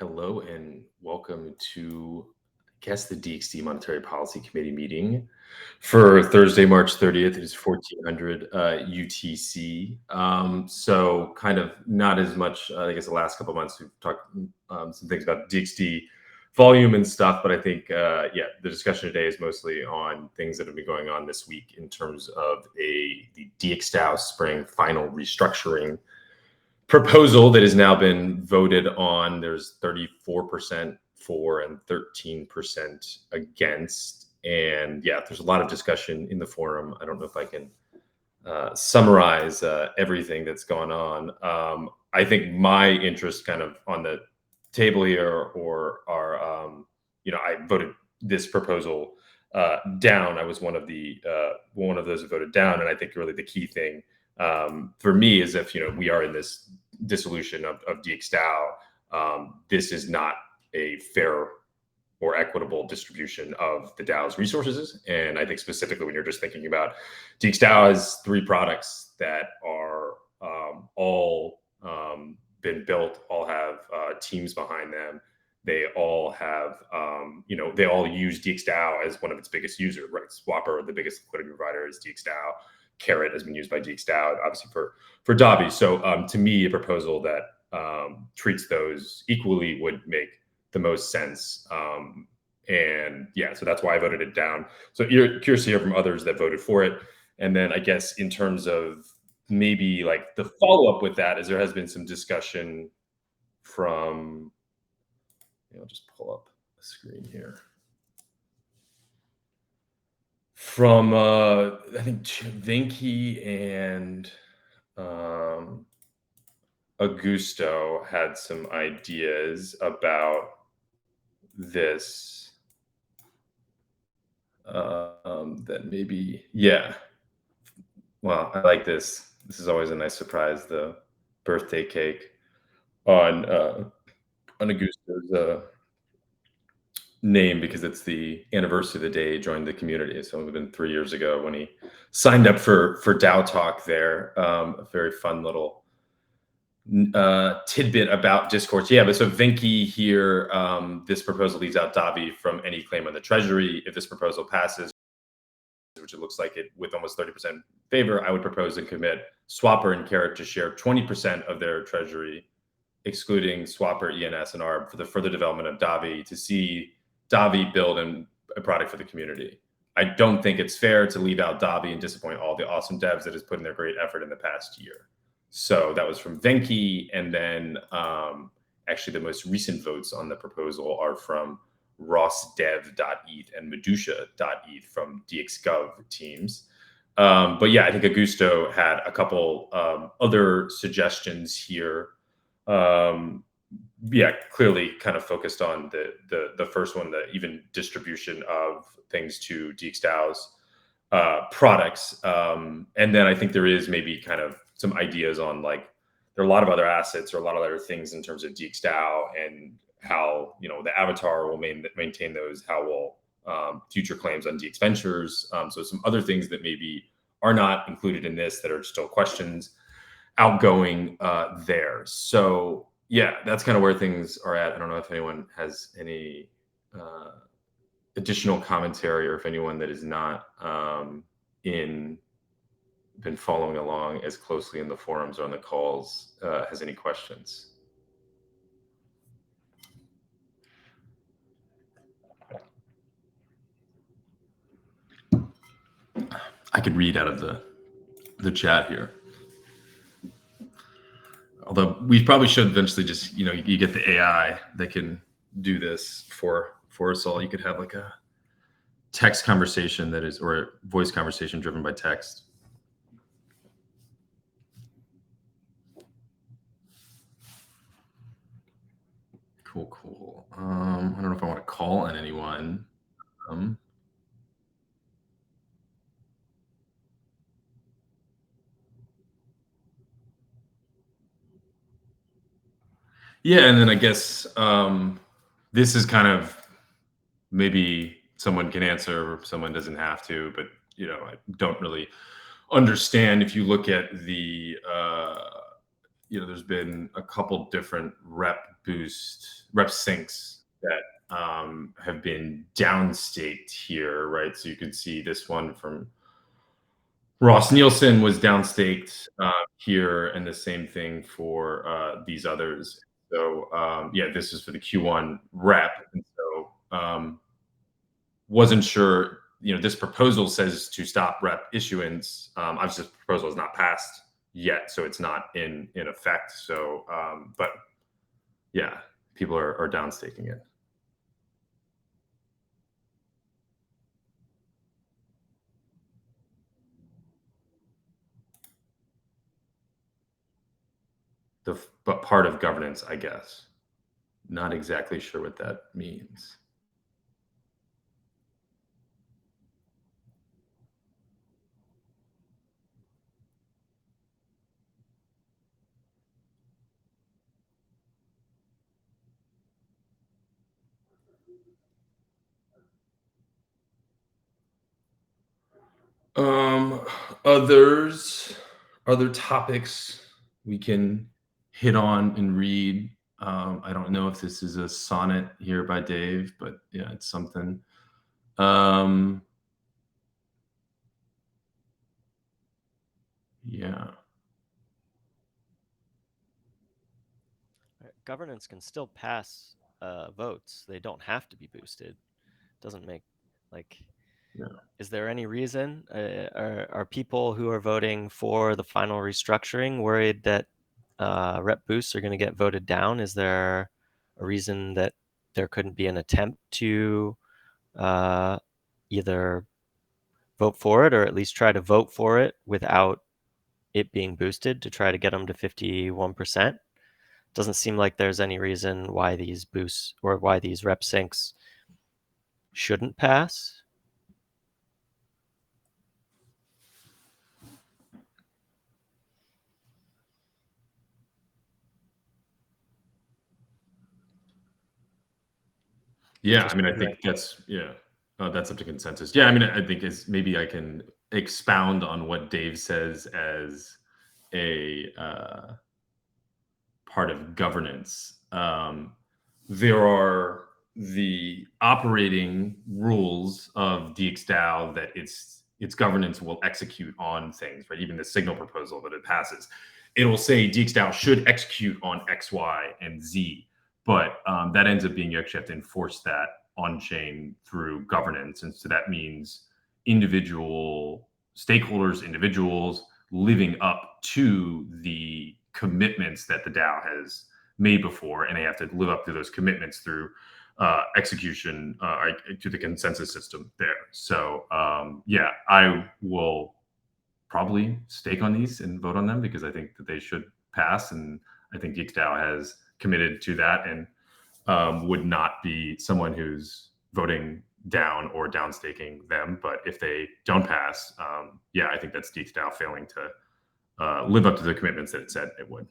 Hello and welcome to, I guess, the DXD Monetary Policy Committee meeting for Thursday, March 30th. It is 1400 UTC. So kind of not as much, I guess the last couple of months we've talked some things about DXD volume and stuff, but I think, yeah, the discussion today is mostly on things that have been going on this week in terms of the DXdao spring final restructuring proposal that has now been voted on. There's 34% for and 13% against. And yeah, there's a lot of discussion in the forum. I don't know if I can summarize everything that's gone on. I think my interest kind of on the table here or are, I voted this proposal down. I was one of those who voted down. And I think really the key thing for me is if, we are in this dissolution of DXdao, this is not a fair or equitable distribution of the DAO's resources. And I think specifically when you're just thinking about DXdao has three products that are all been built, all have teams behind them. They all have, they all use DXdao as one of its biggest users, right? Swapper, the biggest liquidity provider, is DXdao. Carrot has been used by DXdao, obviously for Davi. So to me, a proposal that treats those equally would make the most sense. And yeah, so that's why I voted it down. So you're curious to hear from others that voted for it. And then I guess in terms of maybe like the follow-up with that is there has been some discussion from, I'll just pull up a screen here. From I think Vinky and Augusto had some ideas about this that maybe, yeah. Well, I like this. This is always a nice surprise, the birthday cake on Augusto's name, because it's the anniversary of the day he joined the community. So it would have been 3 years ago when he signed up for DAO Talk there. A very fun little tidbit about discourse. Yeah, but so Vinky here, this proposal leaves out Davi from any claim on the treasury. If this proposal passes, which it looks like it with almost 30% favor, I would propose and commit Swapper and Carrot to share 20% of their treasury, excluding Swapper, ENS, and ARB for the further development of Davi, to see Davi build a product for the community. I don't think it's fair to leave out Davi and disappoint all the awesome devs that has put in their great effort in the past year. So that was from Venki. And then actually the most recent votes on the proposal are from rossdev.eth and Medusha.eth from DXGov teams. But yeah, I think Augusto had a couple other suggestions here. Yeah, clearly kind of focused on the first one, the even distribution of things to DXDAO's products. And then I think there is maybe kind of some ideas on like, there are a lot of other assets or a lot of other things in terms of DXdao and how, the avatar will maintain those, how will future claims on DX Ventures. So some other things that maybe are not included in this that are still questions outgoing there. So yeah, that's kind of where things are at. I don't know if anyone has any additional commentary, or if anyone that is not been following along as closely in the forums or on the calls has any questions. I could read out of the chat here. Although we probably should eventually just, you get the AI that can do this for us all. You could have like a text conversation that is, or a voice conversation driven by text. Cool. I don't know if I want to call on anyone. Yeah, and then I guess this is kind of, maybe someone can answer, someone doesn't have to, but I don't really understand. If you look at the, there's been a couple different rep boost rep sinks that have been downstaked here, right? So you can see this one from Ross Nielsen was downstaked here, and the same thing for these others. So yeah, this is for the Q1 rep, and so wasn't sure. This proposal says to stop rep issuance. Obviously, this proposal is not passed yet, so it's not in effect. So, but yeah, people are downstaking it. But part of governance, I guess. Not exactly sure what that means. Um, other topics we can hit on and read. I don't know if this is a sonnet here by Dave, but yeah, it's something. Yeah. Governance can still pass votes. They don't have to be boosted. Doesn't make like. Yeah. Is there any reason? Are people who are voting for the final restructuring worried that rep boosts are going to get voted down? Is there a reason that there couldn't be an attempt to either vote for it or at least try to vote for it without it being boosted to try to get them to 51%? Doesn't seem like there's any reason why these boosts or why these rep sinks shouldn't pass. Yeah, I mean, I think that's that's up to consensus. Yeah, I mean, I think maybe I can expound on what Dave says as a part of governance. There are the operating rules of DXdao that its governance will execute on things, right? Even the signal proposal that it passes, it will say DXdao should execute on X, Y, and Z. But that ends up being you actually have to enforce that on chain through governance. And so that means individual stakeholders, individuals living up to the commitments that the DAO has made before, and they have to live up to those commitments through execution to the consensus system there. So yeah, I will probably stake on these and vote on them because I think that they should pass, and I think DXdao has committed to that and would not be someone who's voting down or downstaking them. But if they don't pass, yeah, I think that's DXdao failing to live up to the commitments that it said it would.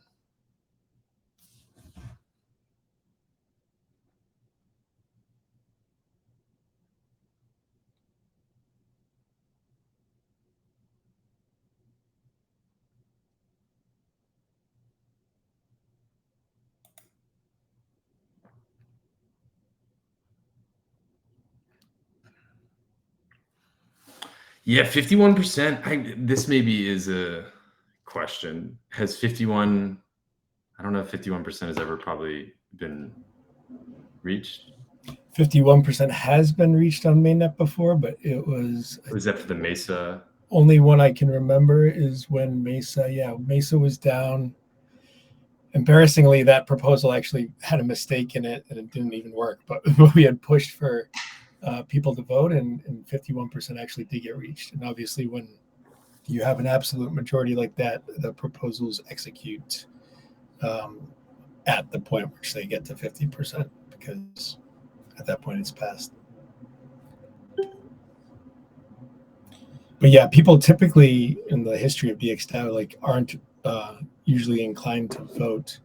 Yeah, 51%. This maybe is a question. Has 51? I don't know if 51% has ever probably been reached. 51% has been reached on mainnet before, but it was. Was that for the Mesa? Only one I can remember is when Mesa was down. Embarrassingly, that proposal actually had a mistake in it and it didn't even work. But we had pushed for people to vote, and 51% actually did get reached. And obviously, when you have an absolute majority like that, the proposals execute at the point which they get to 50%, because at that point it's passed. But yeah, people typically in the history of DXdao aren't usually inclined to vote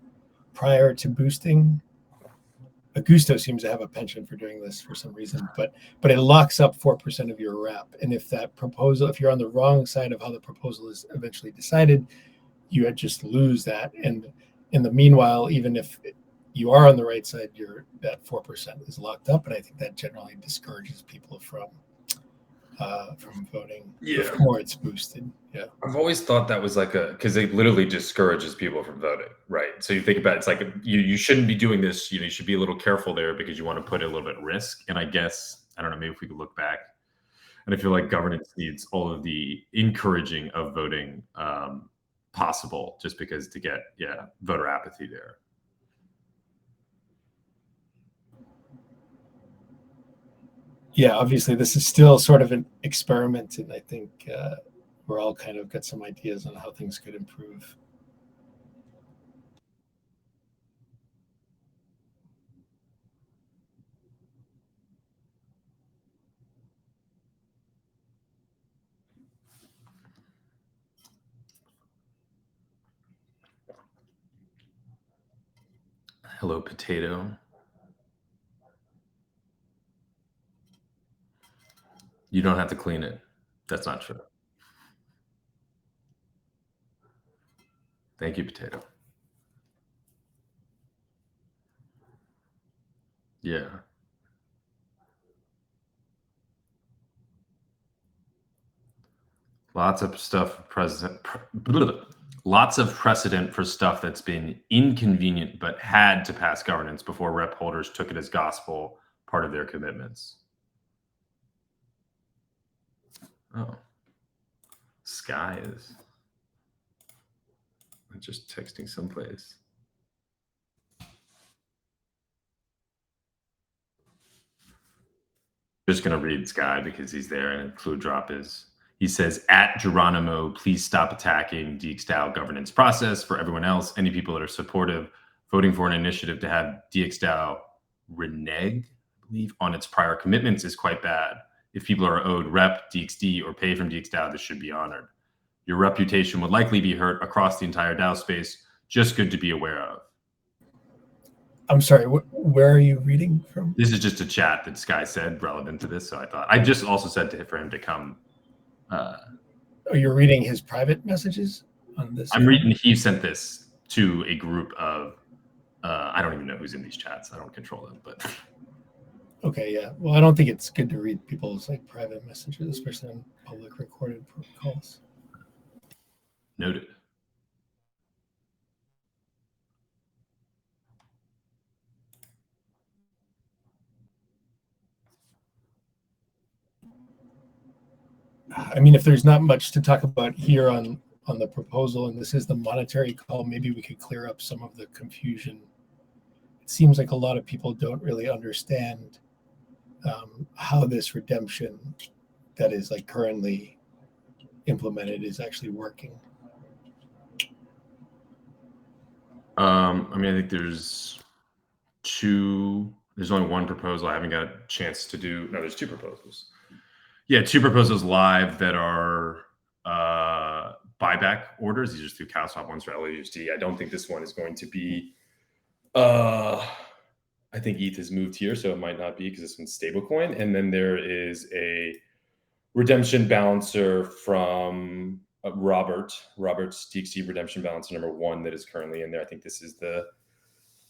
prior to boosting. Augusto seems to have a penchant for doing this for some reason, but it locks up 4% of your rep. And if you're on the wrong side of how the proposal is eventually decided, you just lose that. And in the meanwhile, even if you are on the right side, that 4% is locked up, and I think that generally discourages people from voting before it's boosted. Yeah, I've always thought that was like because it literally discourages people from voting, right? So you think about it, it's like you shouldn't be doing this. You should be a little careful there because you want to put it a little bit at risk. And I guess I don't know, maybe if we could look back, and I feel like governance needs all of the encouraging of voting possible, just because to get voter apathy there. Yeah, obviously this is still sort of an experiment, and I think we're all kind of got some ideas on how things could improve. Hello, potato. You don't have to clean it. That's not true. Thank you, potato. Yeah. Lots of precedent for stuff that's been inconvenient but had to pass governance before rep holders took it as gospel, part of their commitments. Oh. Sky is just texting someplace. Just going to read Sky because he's there, and Fluid Drop is. He says, at Geronimo, please stop attacking DXdao governance process. For everyone else, any people that are supportive, voting for an initiative to have DXdao renege, I believe, on its prior commitments is quite bad. If people are owed rep, DXD, or pay from DXdao, this should be honored. Your reputation would likely be hurt across the entire DAO space. Just good to be aware of. I'm sorry, where are you reading from? This is just a chat that Sky said relevant to this, so I thought. I just also said for him to come. You're reading his private messages on this? I'm reading. He sent this to a group of. I don't even know who's in these chats. I don't control them, but. Okay, yeah. Well, I don't think it's good to read people's private messages, especially on public recorded calls. Noted. I mean, if there's not much to talk about here on the proposal, and this is the monetary call, maybe we could clear up some of the confusion. It seems like a lot of people don't really understand how this redemption that is currently implemented is actually working. I mean, I think there's only one proposal I haven't got a chance to do. No, there's two proposals. Yeah, two proposals live that are buyback orders. These are through CowSwap, one's for LUSD. I don't think this one is going to be. I think ETH has moved here, so it might not be because this one's stablecoin. And then there is a redemption balancer from Robert's DXD redemption balancer number 1 that is currently in there. I think this is the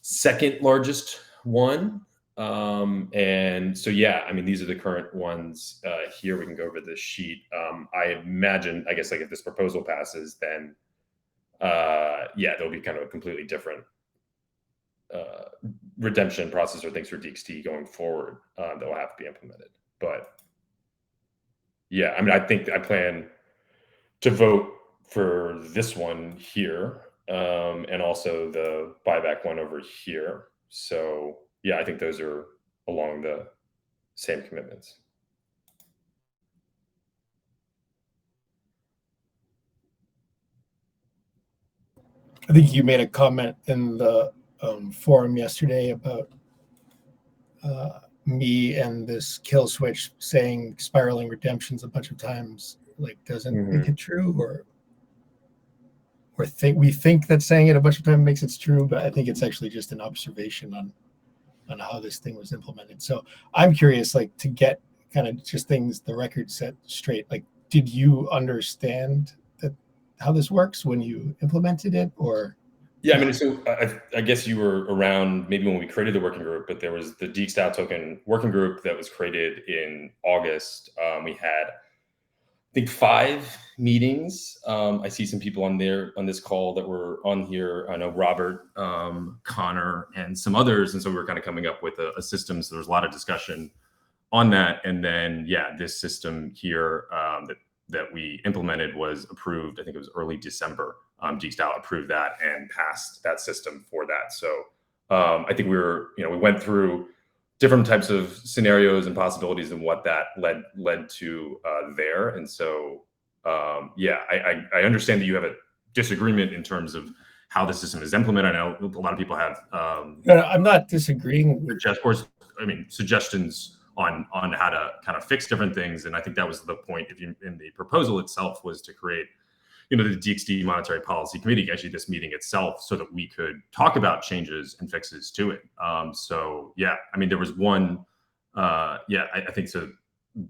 second largest one. And so, yeah, I mean, these are the current ones here. We can go over this sheet. I imagine, I guess, if this proposal passes, then there'll be kind of a completely different redemption process or things for DXD going forward that will have to be implemented. But yeah, I mean, I think I plan to vote for this one here and also the buyback one over here. So yeah, I think those are along the same commitments. I think you made a comment in the forum yesterday about me and this kill switch saying spiraling redemptions a bunch of times doesn't make it true, or we think that saying it a bunch of times makes it true, but I think it's actually just an observation on how this thing was implemented. So I'm curious, to get kind of just the record set straight. Did you understand how this works when you implemented it, or Yeah, I mean, so I guess you were around maybe when we created the working group, but there was the DXdao token working group that was created in August. We had, I think, 5 meetings. I see some people on this call that were on here. I know Robert, Connor, and some others, and so we were kind of coming up with a system. So there was a lot of discussion on that, and then this system here that we implemented was approved. I think it was early December. DXdao approved that and passed that system for that. So I think we went through different types of scenarios and possibilities and what that led to there. And so I understand that you have a disagreement in terms of how the system is implemented. I know a lot of people have I'm not disagreeing with suggestions on how to kind of fix different things. And I think that was the point in the proposal itself, was to create, the DXD Monetary Policy Committee, actually this meeting itself, so that we could talk about changes and fixes to it. There was one, I think so.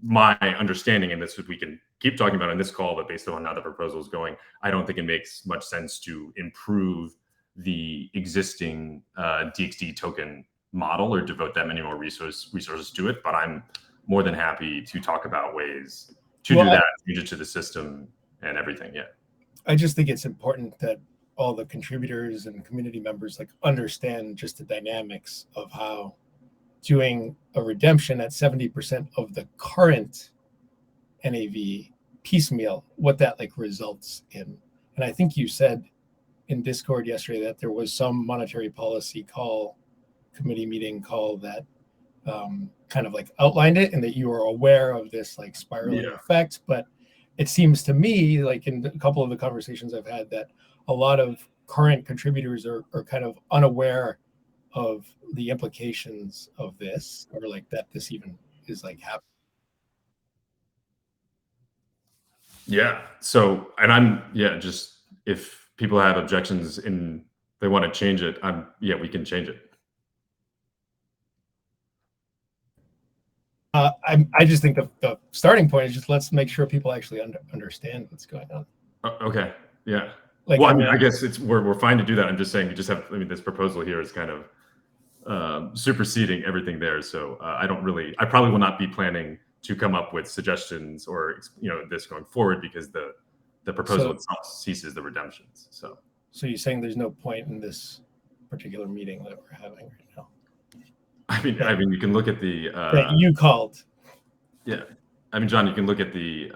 My understanding, and this we can keep talking about on this call, but based on how the proposal is going, I don't think it makes much sense to improve the existing DXD token model or devote that many more resources to it. But I'm more than happy to talk about ways to do that, change it to the system and everything. Yeah. I just think it's important that all the contributors and community members understand just the dynamics of how doing a redemption at 70% of the current NAV piecemeal, what that results in. And I think you said in Discord yesterday that there was some monetary policy committee meeting call that kind of outlined it, and that you were aware of this spiraling effect. But it seems to me, in a couple of the conversations I've had, that a lot of current contributors are kind of unaware of the implications of this, or that this even is happening. Yeah. So, and just if people have objections and they want to change it, we can change it. I just think the starting point is just let's make sure people actually understand what's going on. Okay. Yeah. I guess we're fine to do that. I'm just saying we just have. This proposal here is kind of superseding everything there. So I probably will not be planning to come up with suggestions or this going forward, because the proposal itself ceases the redemptions. So you're saying there's no point in this particular meeting that we're having right now? You can look at the that you called. Yeah. John, you can look at the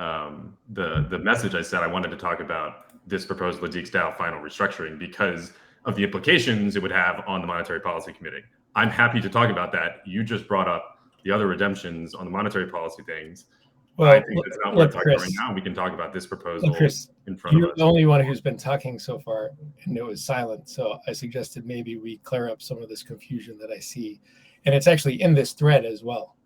message I said. I wanted to talk about this proposal, the DXdao final restructuring, because of the implications it would have on the Monetary Policy Committee. I'm happy to talk about that. You just brought up the other redemptions on the monetary policy things. Well, I think that's not worth talking right now. We can talk about this proposal in front of us. You're the only one who's been talking so far, and it was silent. So I suggested maybe we clear up some of this confusion that I see. And it's actually in this thread as well.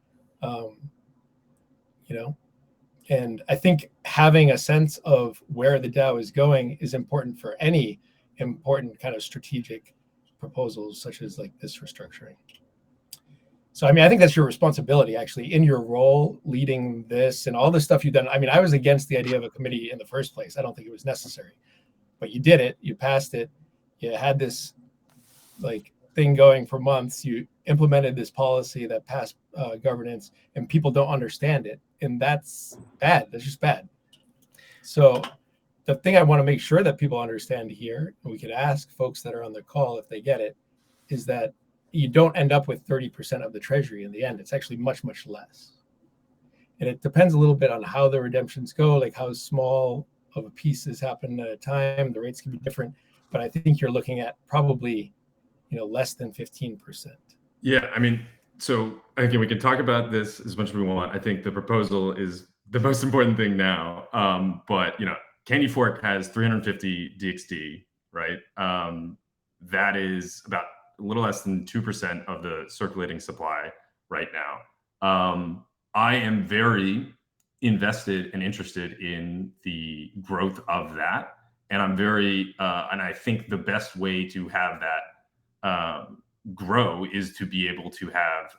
And I think having a sense of where the DAO is going is important for any important kind of strategic proposals, such as this restructuring. So, I think that's your responsibility, actually, in your role leading this and all the stuff you've done. I was against the idea of a committee in the first place. I don't think it was necessary, but you did it. You passed it. You had this thing going for months. You implemented this policy that passed governance, and people don't understand it. And that's bad. That's just bad. So the thing I want to make sure that people understand here, and we could ask folks that are on the call if they get it, is that you don't end up with 30% of the treasury in the end. It's actually much, much less. And it depends a little bit on how the redemptions go, how small of a pieces happen at a time. The rates can be different, but I think you're looking at probably less than 15%. Yeah, so again, we can talk about this as much as we want. I think the proposal is the most important thing now. But Candy Fork has 350 DXD, right? That is about a little less than 2% of the circulating supply right now. I am very invested and interested in the growth of that, and I'm very and I think the best way to have that grow is to be able to have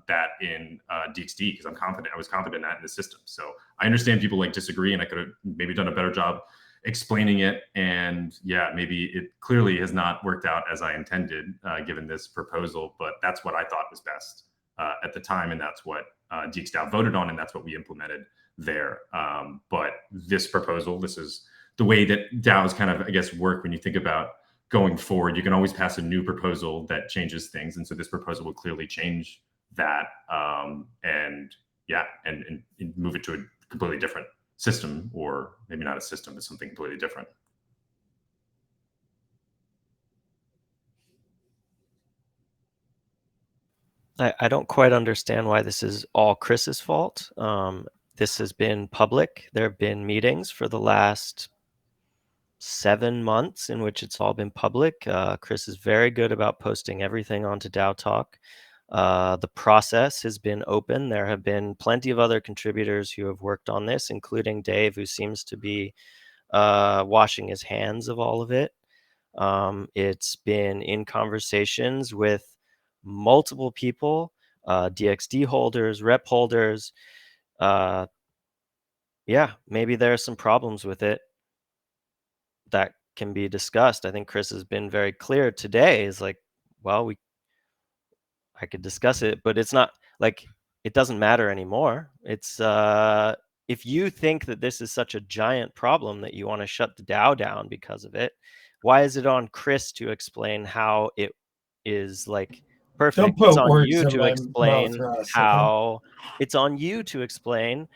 that in DXD, because I was confident in that in the system. So I understand people disagree, and I could have maybe done a better job explaining it. And yeah, maybe it clearly has not worked out as I intended, given this proposal, but that's what I thought was best at the time. And that's what DXdao voted on, and that's what we implemented there. But this proposal, this is the way that DAOs kind of, I guess, work when you think about going forward. You can always pass a new proposal that changes things. And so this proposal will clearly change that, and move it to a completely different system, or maybe not a system, but something completely different. I don't quite understand why this is all Chris's fault. This has been public. There have been meetings for the last 7 months in which it's all been public. Chris is very good about posting everything onto DAO Talk. The process has been open. There have been plenty of other contributors who have worked on this, including Dave, who seems to be washing his hands of all of it. It's been in conversations with multiple people, DXD holders, rep holders. Yeah, maybe there are some problems with it that can be discussed. I think Chris has been very clear today. Is like, well, I could discuss it, but it's not like it doesn't matter anymore. It's if you think that this is such a giant problem that you want to shut the DAO down because of it, why is it on Chris to explain how it is like perfect? Don't put It's on words you in to my explain mouth, Ross, how it's on you to explain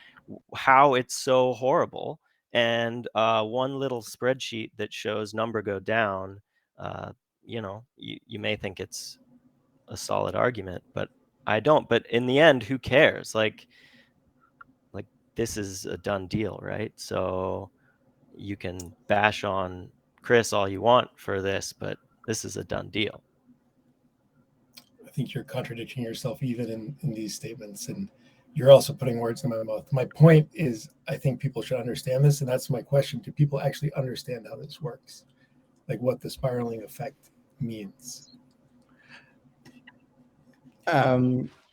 how it's so horrible. And one little spreadsheet that shows number go down, you may think it's a solid argument, but I don't. But in the end, who cares? Like this is a done deal, right? So you can bash on Chris all you want for this, but this is a done deal. I think you're contradicting yourself even in these statements, and you're also putting words in my mouth. My point is, I think people should understand this, and that's my question. Do people actually understand how this works? Like what the spiraling effect means?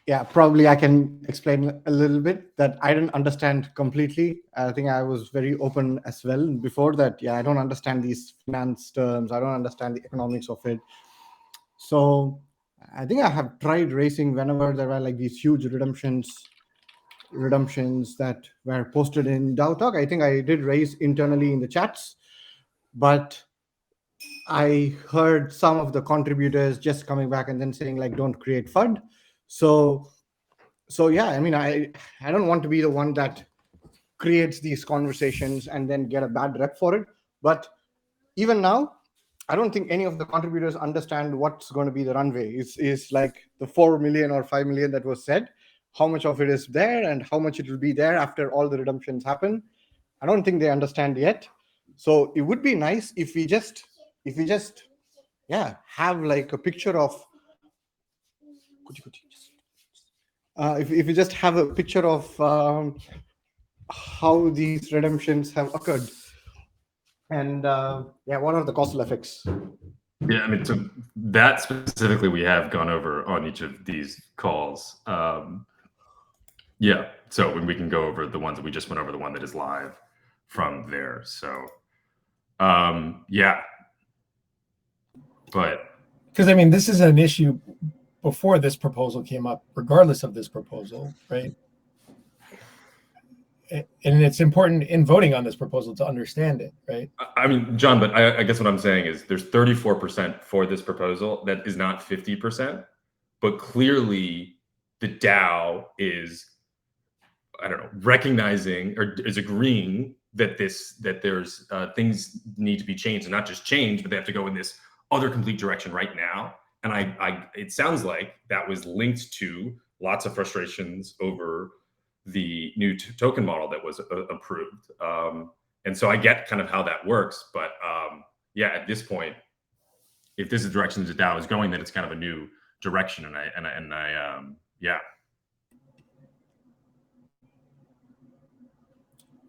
Yeah, probably I can explain a little bit that I didn't understand completely. I think I was very open as well before that. Yeah, I don't understand these finance terms. I don't understand the economics of it. So I think I have tried raising whenever there were like these huge redemptions that were posted in DAO Talk. I think I did raise internally in the chats, but I heard some of the contributors just coming back and then saying like, don't create FUD. So yeah, I mean, I don't want to be the one that creates these conversations and then get a bad rep for it. But even now, I don't think any of the contributors understand what's going to be the runway. Is like the 4 million or 5 million that was said, how much of it is there and how much it will be there after all the redemptions happen. I don't think they understand yet. So it would be nice if we just have like a picture of if we just have a picture of how these redemptions have occurred and what are the causal effects. Yeah, I mean, so that specifically we have gone over on each of these calls. Yeah, so when we can go over the ones that we just went over, the one that is live from there. So yeah, but because I mean, this is an issue before this proposal came up, regardless of this proposal, right? And it's important in voting on this proposal to understand it, right? I mean, John, but I guess what I'm saying is there's 34% for this proposal. That is not 50%, but clearly the DAO is, I don't know, recognizing or is agreeing that there's things need to be changed, and not just change, but they have to go in this other complete direction right now. And it sounds like that was linked to lots of frustrations over the new token model that was approved. And so I get kind of how that works, but yeah, at this point, if this is the direction the DAO is going, then it's kind of a new direction. And I yeah.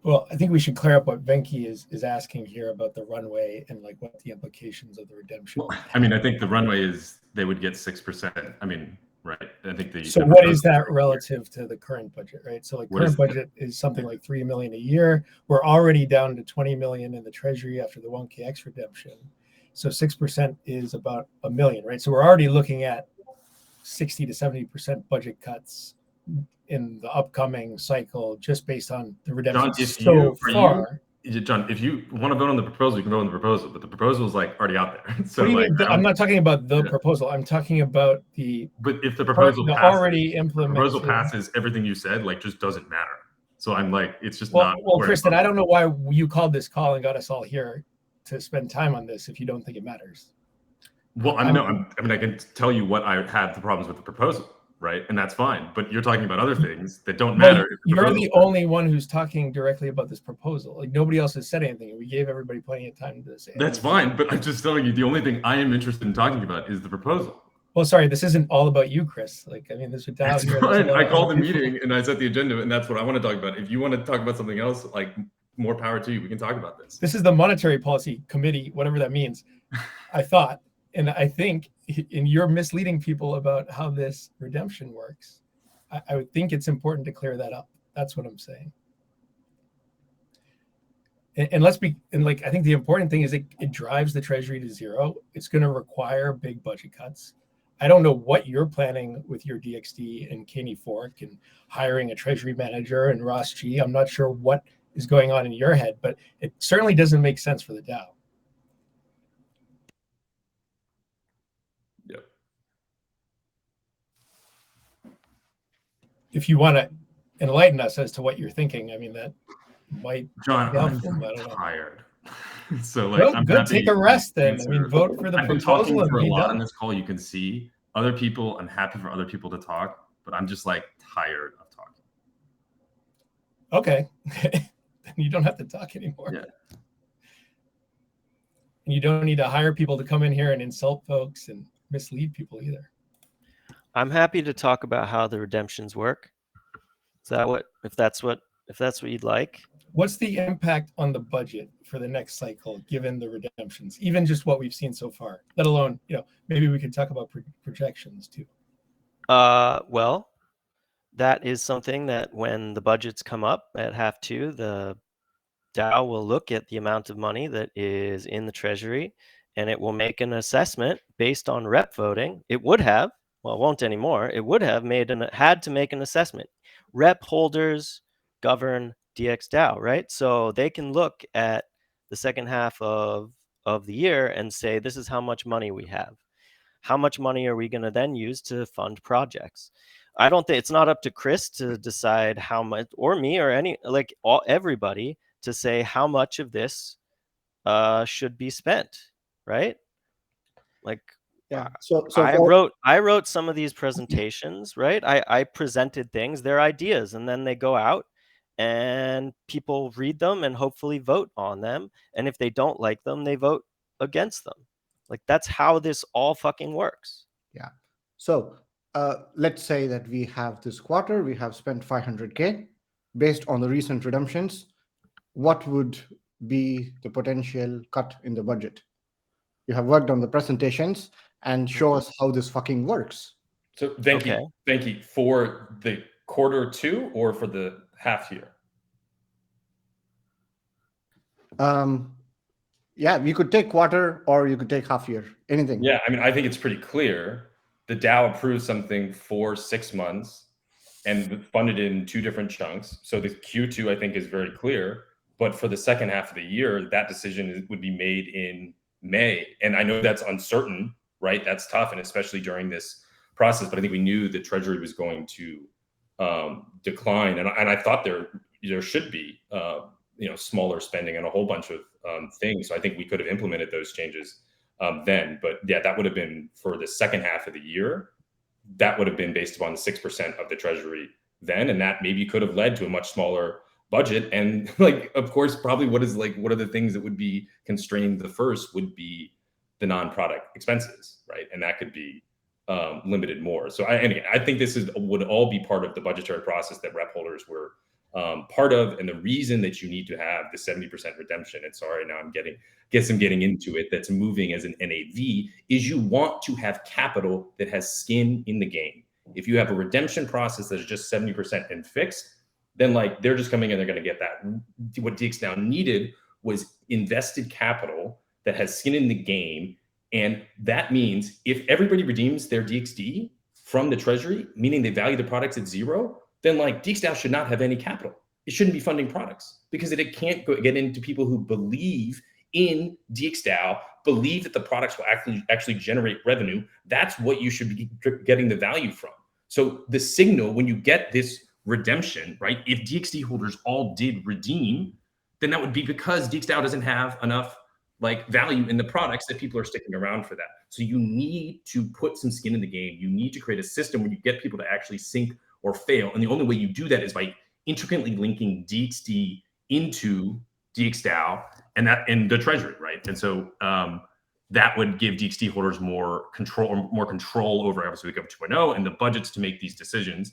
Well, I think we should clear up what Venki is asking here about the runway and like what the implications of the redemption. I mean, I think the runway is they would get 6%. I mean, right? I think So what is that relative to the current budget, right? So like What current is budget is something like 3 million a year. We're already down to 20 million in the treasury after the 1KX redemption. So 6% is about $1 million, right? So we're already looking at 60 to 70% budget cuts in the upcoming cycle just based on the redemption far. John, if you want to vote on the proposal, you can vote on the proposal, but the proposal is like already out there. So What do you like, mean? I'm not talking about the proposal. I'm talking about the. But if the proposal passes, already implemented, the proposal passes, everything you said like just doesn't matter. So I'm like, it's just well, not. Well, Kristen, I don't know why you called this call and got us all here to spend time on this if you don't think it matters. Well, I mean, I can tell you what I have the problems with the proposal, right? And that's fine. But you're talking about other things that don't matter. You're the only one who's talking directly about this proposal. Like nobody else has said anything, and we gave everybody plenty of time to say. That's fine, but I'm just telling you, the only thing I am interested in talking about is the proposal. Well, sorry, this isn't all about you, Chris. Like, I mean, this is That's fine. I called the meeting and I set the agenda, and that's what I want to talk about. If you want to talk about something else, like more power to you. We can talk about this. This is the Monetary Policy Committee, whatever that means. I thought, and I think, and you're misleading people about how this redemption works. I would think it's important to clear that up. That's what I'm saying. And I think the important thing is it drives the treasury to zero. It's going to require big budget cuts. I don't know what you're planning with your DXD and Caney Fork and hiring a treasury manager and Ross G. I'm not sure what is going on in your head, but it certainly doesn't make sense for the DAO. Yep. If you want to enlighten us as to what you're thinking, I mean, that might John, be helpful. I'm tired. So like, well, I'm good. Take a rest then. I mean, vote for the I've been proposal talking for and a be lot done. on this call. You can see other people. I'm happy for other people to talk, but I'm just like tired of talking. Okay. Then you don't have to talk anymore. Yeah. And you don't need to hire people to come in here and insult folks and mislead people either. I'm happy to talk about how the redemptions work. Is that what, if that's what you'd like? What's the impact on the budget for the next cycle, given the redemptions, even just what we've seen so far, let alone, maybe we could talk about projections too. Well, that is something that when the budgets come up at half two, the DAO will look at the amount of money that is in the treasury, and it will make an assessment based on rep voting. It would have, well, it won't anymore. It would have had to make an assessment. Rep holders govern DXdao, right? So they can look at the second half of the year and say, this is how much money we have. How much money are we going to then use to fund projects? I don't think it's not up to Chris to decide how much, or me, or everybody to say how much of this should be spent, right? Like, yeah. I wrote some of these presentations, right? I presented things, they're ideas, and then they go out and people read them and hopefully vote on them. And if they don't like them, they vote against them. Like, that's how this all fucking works. Yeah. So let's say that we have this quarter, we have spent 500K based on the recent redemptions. What would be the potential cut in the budget? You have worked on the presentations and show us how this fucking works. So thank you for the quarter two or for the half year. Yeah, you could take quarter or you could take half year, anything. Yeah, I mean, I think it's pretty clear. The DAO approved something for 6 months and funded it in 2 different chunks. So the Q2, I think, is very clear. But for the second half of the year, that decision would be made in May. And I know that's uncertain, right? That's tough, and especially during this process. But I think we knew the Treasury was going to decline. And I thought there should be smaller spending and a whole bunch of things. So I think we could have implemented those changes then. But yeah, that would have been for the second half of the year. That would have been based upon the 6% of the Treasury then. And that maybe could have led to a much smaller budget. And like, of course, probably what are the things that would be constrained the first would be the non-product expenses, right? And that could be limited more. So I think this would all be part of the budgetary process that rep holders were part of. And the reason that you need to have the 70% redemption, and sorry, now I'm getting into it, that's moving as an NAV, is you want to have capital that has skin in the game. if you have a redemption process that is just 70% and fixed, then like they're just coming in, they're going to get that. What DXdao needed was invested capital that has skin in the game. And that means if everybody redeems their DXD from the treasury, meaning they value the products at zero, then like DXdao should not have any capital. It shouldn't be funding products because it can't get into people who believe in DXdao, believe that the products will actually generate revenue. That's what you should be getting the value from. So the signal when you get this redemption, right? If DXD holders all did redeem, then that would be because DXdao doesn't have enough like value in the products that people are sticking around for that. So you need to put some skin in the game. You need to create a system where you get people to actually sink or fail. And the only way you do that is by intricately linking DXD into DXdao and the treasury, right? And so that would give DXD holders more control over obviously Wake Up 2.0 and the budgets to make these decisions.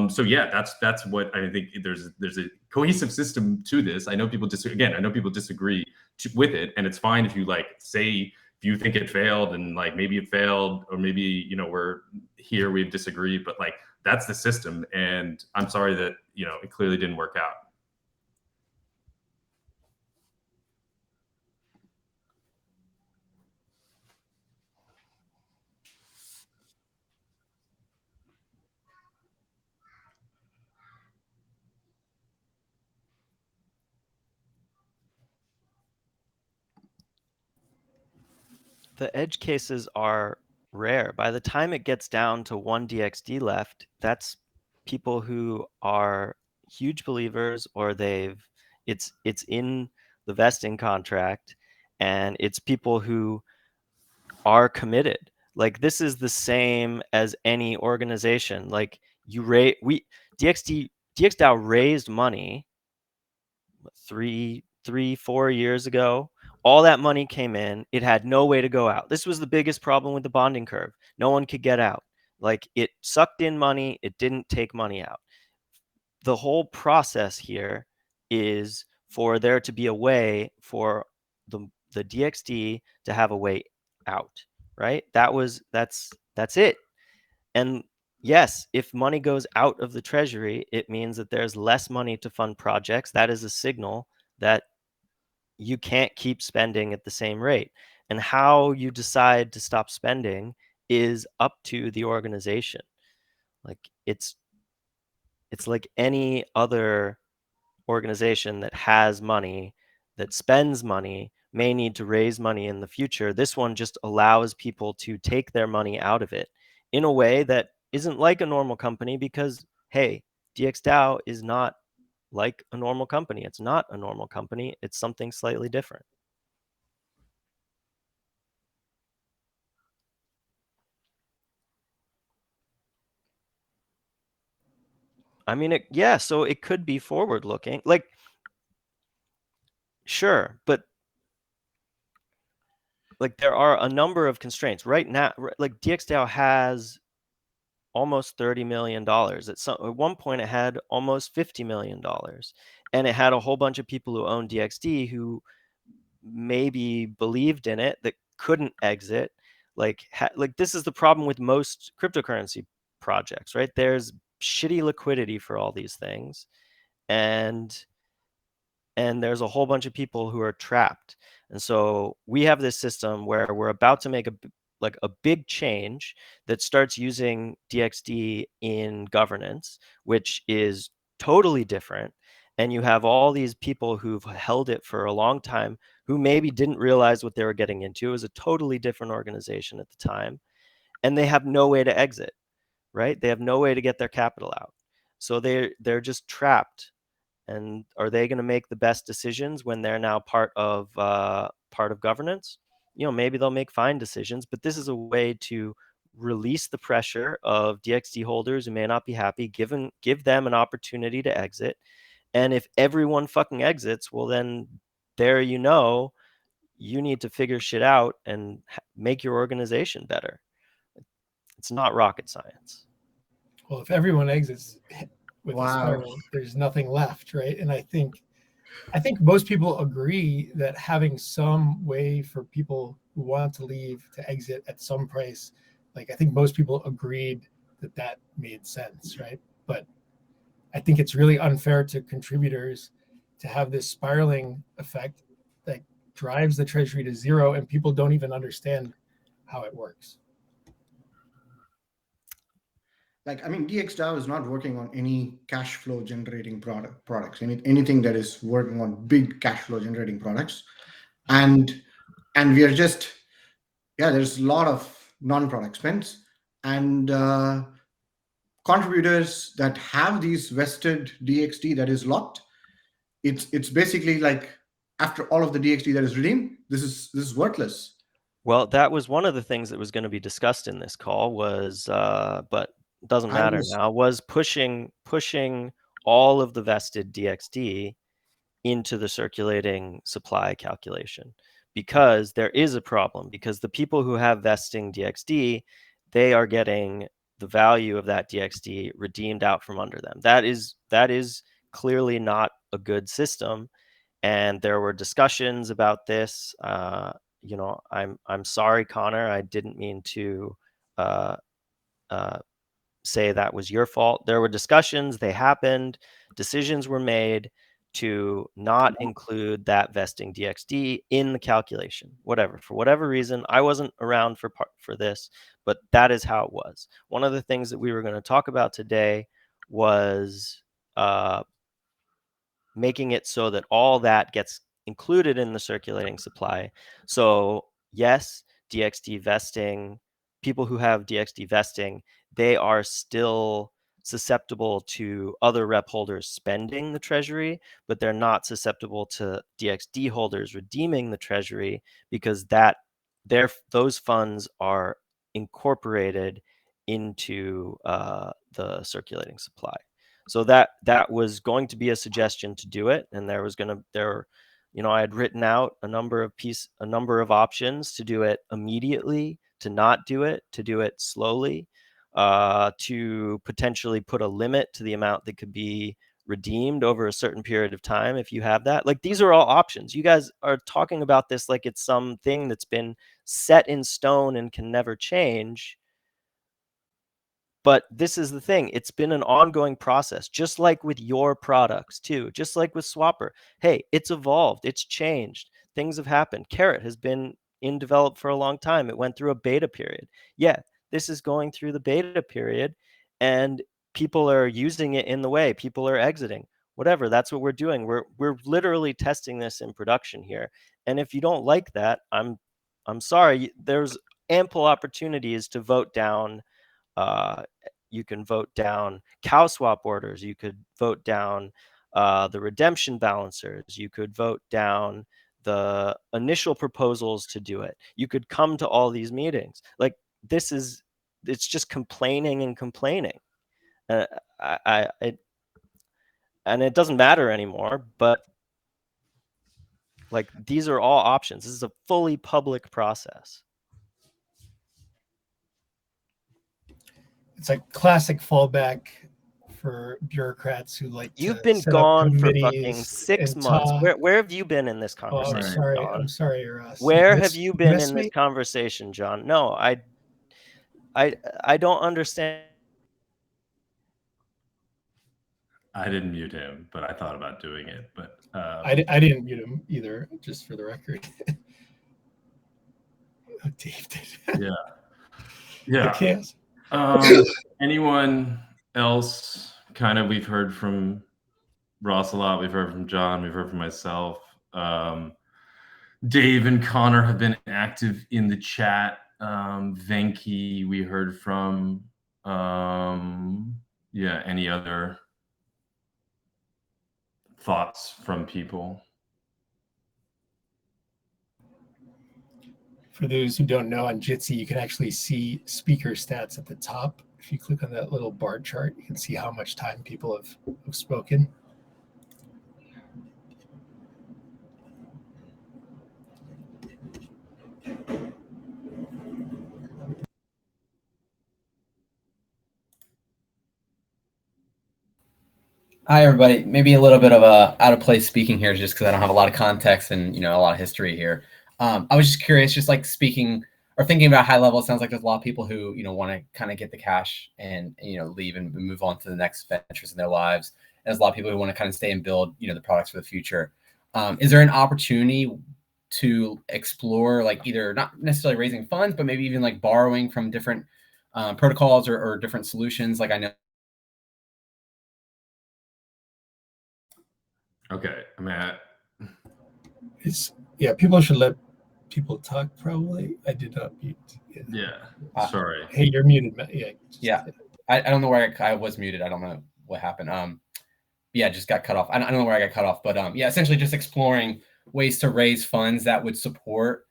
So yeah, that's what I think. There's a cohesive system to this. I know people disagree. Again, I know people disagree with it, and it's fine if you like say if you think it failed and like maybe it failed or maybe we're here we disagree, but like that's the system. And I'm sorry that it clearly didn't work out. The edge cases are rare. By the time it gets down to one DXD left, that's people who are huge believers or it's in the vesting contract, and it's people who are committed. Like this is the same as any organization. Like DXdao raised money 4 years ago. All that money came in. It had no way to go out. This was the biggest problem with the bonding curve. No one could get out. Like it sucked in money. It didn't take money out. The whole process here is for there to be a way for the DXD to have a way out, right? That's it. And yes, if money goes out of the treasury, it means that there's less money to fund projects. That is a signal that you can't keep spending at the same rate. And how you decide to stop spending is up to the organization. Like it's like any other organization that has money, that spends money, may need to raise money in the future. This one just allows people to take their money out of it in a way that isn't like a normal company because, hey, DXdao is not like a normal company. It's not a normal company. It's something slightly different. I mean, so it could be forward looking. Like, sure, but like there are a number of constraints right now. Like DXdao has almost $30 million. At one point, it had almost $50 million. And it had a whole bunch of people who owned DXD who maybe believed in it that couldn't exit. Like this is the problem with most cryptocurrency projects, right? There's shitty liquidity for all these things. And there's a whole bunch of people who are trapped. And so we have this system where we're about to make a big change that starts using DXD in governance, which is totally different. And you have all these people who've held it for a long time who maybe didn't realize what they were getting into. It was a totally different organization at the time. And they have no way to exit, right? They have no way to get their capital out. So they're just trapped. And are they going to make the best decisions when they're now part of governance? Maybe they'll make fine decisions, but this is a way to release the pressure of DXD holders who may not be happy, give them an opportunity to exit. And if everyone fucking exits, well, then you need to figure shit out and make your organization better. It's not rocket science. Well, if everyone exits with a spiral, there's nothing left, right? And I think most people agree that having some way for people who want to leave to exit at some price, like I think most people agreed that made sense, right? But I think it's really unfair to contributors to have this spiraling effect that drives the treasury to zero, and people don't even understand how it works. Like, I mean, DXdao is not working on any cash flow generating products, anything that is working on big cash flow generating products. And we are just, there's a lot of non-product spends, and contributors that have these vested DXD that is locked, it's basically like, after all of the DXD that is redeemed, this is worthless. Well, that was one of the things that was going to be discussed in this call was, but doesn't matter now, was pushing all of the vested DXD into the circulating supply calculation, because there is a problem, because the people who have vesting DXD, they are getting the value of that DXD redeemed out from under them. That is clearly not a good system. And there were discussions about this. You know, I'm sorry, Connor. I didn't mean to say that was your fault. There were discussions. They happened. Decisions were made to not include that vesting DXD in the calculation. Whatever, for whatever reason, I wasn't around for this, but that is how it was. One of the things that we were going to talk about today was making it so that all that gets included in the circulating supply. So yes, DXD vesting, people who have DXD vesting, they are still susceptible to other rep holders spending the treasury, but they're not susceptible to DXD holders redeeming the treasury, because those funds are incorporated into the circulating supply. So that was going to be a suggestion to do it, and I had written out a number of options to do it immediately, to not do it, to do it slowly, to potentially put a limit to the amount that could be redeemed over a certain period of time if you have that. Like, these are all options. You guys are talking about this like it's something that's been set in stone and can never change. But this is the thing. It's been an ongoing process, just like with your products too, just like with Swapper. Hey, it's evolved. It's changed. Things have happened. Carrot has been in develop for a long time. It went through a beta period. Yeah, this is going through the beta period, and people are using it in the way. People are exiting. Whatever, that's what we're doing. We're literally testing this in production here. And if you don't like that, I'm sorry. There's ample opportunities to vote down. You can vote down cow swap orders. You could vote down the redemption balancers. You could vote down the initial proposals to do it. You could come to all these meetings. Like, it's just complaining and complaining. And it doesn't matter anymore, but like, these are all options. This is a fully public process. It's like classic fallback for bureaucrats who like You've to been set gone up for committees fucking 6 and months. talk. Where have you been in this Oh, conversation? I'm sorry, Ross. Where have you been miss in this me? conversation, John? No, I don't understand. I didn't mute him, but I thought about doing it. But I didn't mute him either, just for the record. Oh, Dave did. Yeah. I can't. Anyone else? Kind of, we've heard from Ross a lot. We've heard from John. We've heard from myself. Dave and Connor have been active in the chat. Venki, we heard from. Any other thoughts from people? For those who don't know, on Jitsi, you can actually see speaker stats at the top. If you click on that little bar chart, you can see how much time people have spoken. Hi, everybody. Maybe a little bit of a out of place speaking here, just because I don't have a lot of context and a lot of history here. I was just curious, just like speaking or thinking about high level, it sounds like there's a lot of people who, you know, want to kind of get the cash and, you know, leave and move on to the next ventures in their lives. And there's a lot of people who want to kind of stay and build, you know, the products for the future. Is there an opportunity to explore, like, either not necessarily raising funds, but maybe even like borrowing from different protocols or different solutions? Like, I know. Okay, I mean, It's, yeah, people should let people talk, probably. I did not mute. yeah, sorry. Hey, you're muted, Matt. Yeah. I don't know where I was muted. I don't know what happened. Yeah, just got cut off. I don't know where I got cut off, but yeah, essentially just exploring ways to raise funds that would support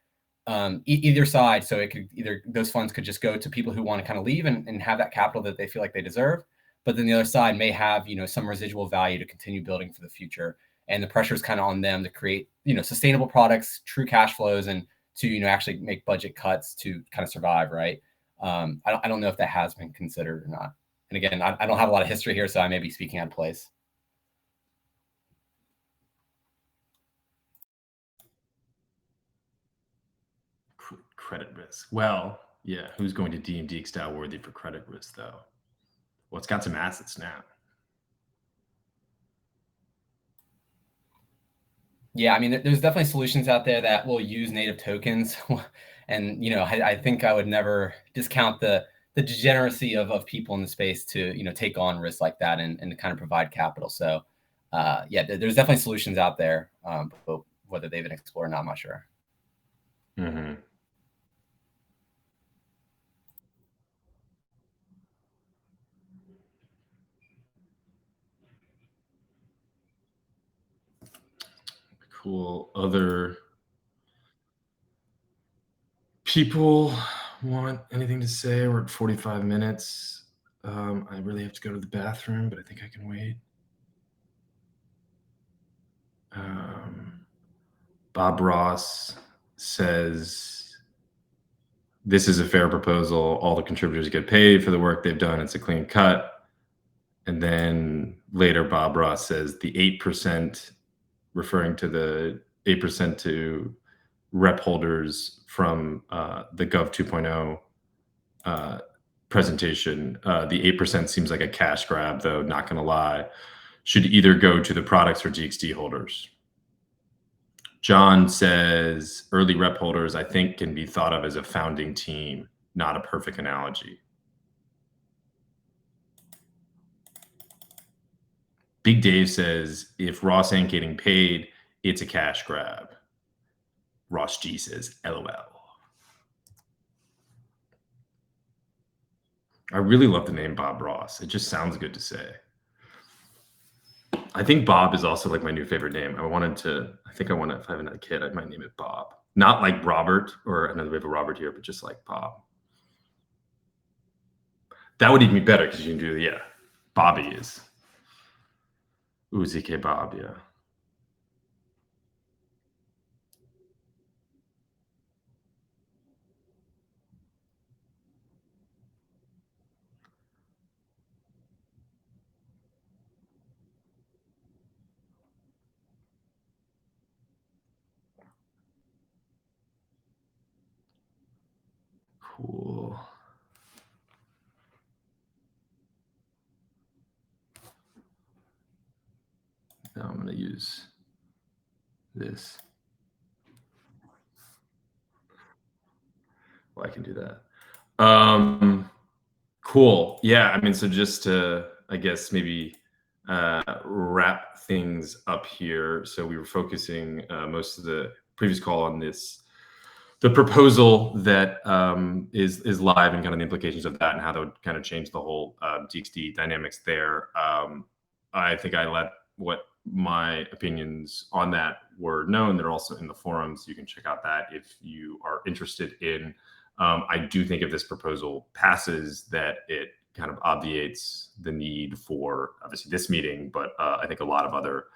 either side. So it could either, those funds could just go to people who want to kind of leave and have that capital that they feel like they deserve. But then the other side may have, you know, some residual value to continue building for the future. And the pressure is kind of on them to create, you know, sustainable products, true cash flows, and to, you know, actually make budget cuts to kind of survive, right? I don't know if that has been considered or not. And again, I don't have a lot of history here, so I may be speaking out of place. Credit risk. Well, yeah, who's going to deem DXdao worthy for credit risk, though? Well, it's got some assets now. Yeah, I mean, there's definitely solutions out there that will use native tokens. And, you know, I think I would never discount the degeneracy of people in the space to, you know, take on risks like that and to kind of provide capital. So, yeah, there's definitely solutions out there, but whether they've been explored or not, I'm not sure. Mm-hmm. Cool. Other people want anything to say? We're at 45 minutes. I really have to go to the bathroom, but I think I can wait. Bob Ross says, this is a fair proposal. All the contributors get paid for the work they've done. It's a clean cut. And then later, Bob Ross says the 8%, referring to the 8% to rep holders from the Gov 2.0 presentation. The 8% seems like a cash grab, though, not going to lie. Should either go to the products or DXD holders. John says early rep holders, I think, can be thought of as a founding team, not a perfect analogy. Big Dave says if Ross ain't getting paid, it's a cash grab. Ross G says, LOL. I really love the name Bob Ross. It just sounds good to say. I think Bob is also like my new favorite name. I think I want to, if I have another kid, I might name it Bob. Not like Robert or another, we have a Robert here, but just like Bob. That would even be better because you can do, yeah, Bobby is. Ooh, ZK Bob, yeah. Cool. Now I'm going to use this. Well, I can do that. Cool. Yeah. I mean, so just to, I guess, maybe wrap things up here. So we were focusing most of the previous call on this, the proposal that is live and kind of the implications of that and how that would kind of change the whole DXD dynamics there. I think I let what my opinions on that were known. They're also in the forums. You can check out that if you are interested in. I do think if this proposal passes, that it kind of obviates the need for obviously this meeting, but I think a lot of other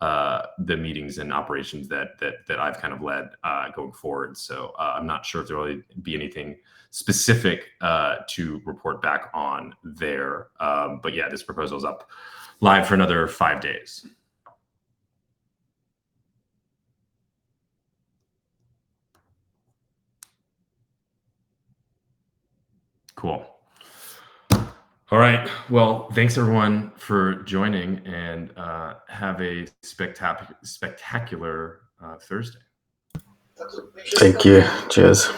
the meetings and operations that I've kind of led going forward. So I'm not sure if there will really be anything specific to report back on there. But yeah, this proposal is up live for another 5 days. Cool. All right. Well, thanks everyone for joining, and have a spectacular Thursday. Thank you. Cheers.